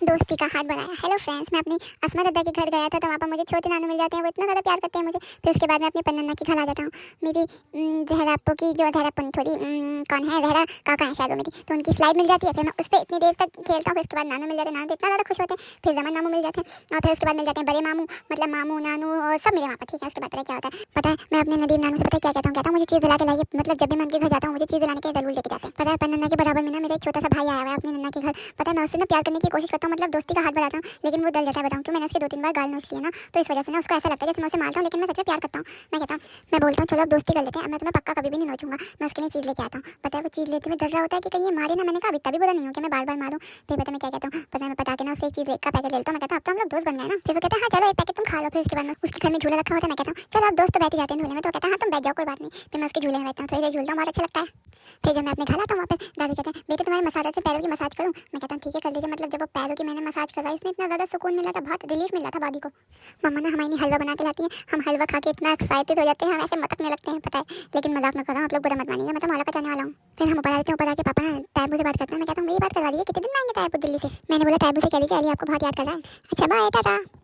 दोस्ती का हाथ बढ़ाया। हेलो फ्रेंड्स, मैं अपनी अस्मा दादा के घर गया था तो वहाँ पर मुझे छोटे नानू मिल जाते हैं। वो इतना ज़्यादा प्यार करते हैं मुझे। फिर उसके बाद मैं अपनी पन्नन्ना की घर आ जाता हूँ। मेरी जहरा अप्पू की जो जहरा पंथोरी कौन है, जहरा काका है शायद वो मेरी, तो उनकी स्लाइड मिल जाती है। फिर मैं उस पर इतनी देर तक खेलता हूँ। फिर उसके बाद नानू मिल जाते हैं। नानू तो इतना ज़्यादा खुश होते हैं। फिर जमन मामू मिल जाते हैं और फिर उसके बाद मिल जाते हैं बड़े मामू, मतलब मामू नानू और सब मेरे वहाँ पर। ठीक है, उसके बाद क्या होता है पता है, मैं अपने नदीम नानू से पता है क्या कहता हूँ, मुझे चीज़ दिला के लाइए। मतलब जब भी मैं उनके घर जाता हूँ मुझे चीज़ दिलाने के जरूर लेके जाते हैं। पता है, पन्नन्ना के बराबर में ना मेरा एक छोटा सा भाई आया हुआ है अपनी नन्ना के घर। पता है, मैं उससे ना प्यार करने की कोशिश करता हूँ, मतलब दोस्ती का हाथ बढ़ाता हूँ, लेकिन वो डर जाता है। बताऊँ क्यों? मैंने उसके 2-3 बार गाल नोच लिया ना, तो इस वजह से ना उसको ऐसा लगता है जैसे मैं उसे मारता हूँ, लेकिन मैं सच में प्यार करता हूँ। मैं कहता हूँ, मैं बोलता हूँ चलो अब दोस्ती कर लेते हैं, मैं तुम्हें पक्का कभी भी नहीं नोचूंगा। मैं उसके लिए चीज़ लेके आता हूँ। पता है, वो चीज़ लेते हुए डर रहा होता है कि कहीं ये मारे ना। मैंने कहा इतना भी बुरा नहीं हो कि मैं बार बार मारूं। फिर पता मैं क्या कहता हूँ, पता है मैं पता के ना उससे एक चीज़ का पैकेट लेता हूँ। मैं कहता हूँ अब तो हम लोग दोस्त बन गए ना। फिर वो कहता है हाँ चलो एक पैकेट तुम खा लो। फिर उसके बाद में उसके घर में झूला रखा होता है। मैं कहता हूँ चलो अब दोस्त तो बैठ ही जाते हैं झूले में। तो कहता है हाँ तुम बैठ जाओ कोई बात नहीं। फिर मैं उसके झूले में बैठता हूँ, थोड़ी देर झूलता हूँ, बहुत अच्छा लगता है। फिर जब मैं अपने घर आता हूँ वहाँ पे दादी कहते हैं बेटे तुम्हारे मसाज से पैरों की मसाज करूँ। मैं कहता हूँ ठीक है कर लीजिए। मतलब जब वो पैरों की मैंने मसाज कराई इसमें इतना ज़्यादा सुकून मिला था, बहुत रिलीफ मिला था बॉडी को। मम्मा ना हमारे लिए हलवा बना के लाती हैं। हम हलवा खा के इतना एक्साइटेड हो जाते हैं, हम ऐसे मटकने लगते हैं। पता है, लेकिन मजाक में कर रहा हूँ, आप लोग बुरा मत मानिएगा, मैं तो मौला का जाने वाला हूँ। फिर हम ऊपर आते हैं, ऊपर आके पापा ना तायबू से बात करते हैं। मैं कहता हूँ मेरी बात करवा दीजिए, कितने दिन में आएंगे तायबू दिल्ली से। मैंने बोला तायबू से कह लीजिए अली आपको बहुत याद कर रहा है। अच्छा बाय टाटा।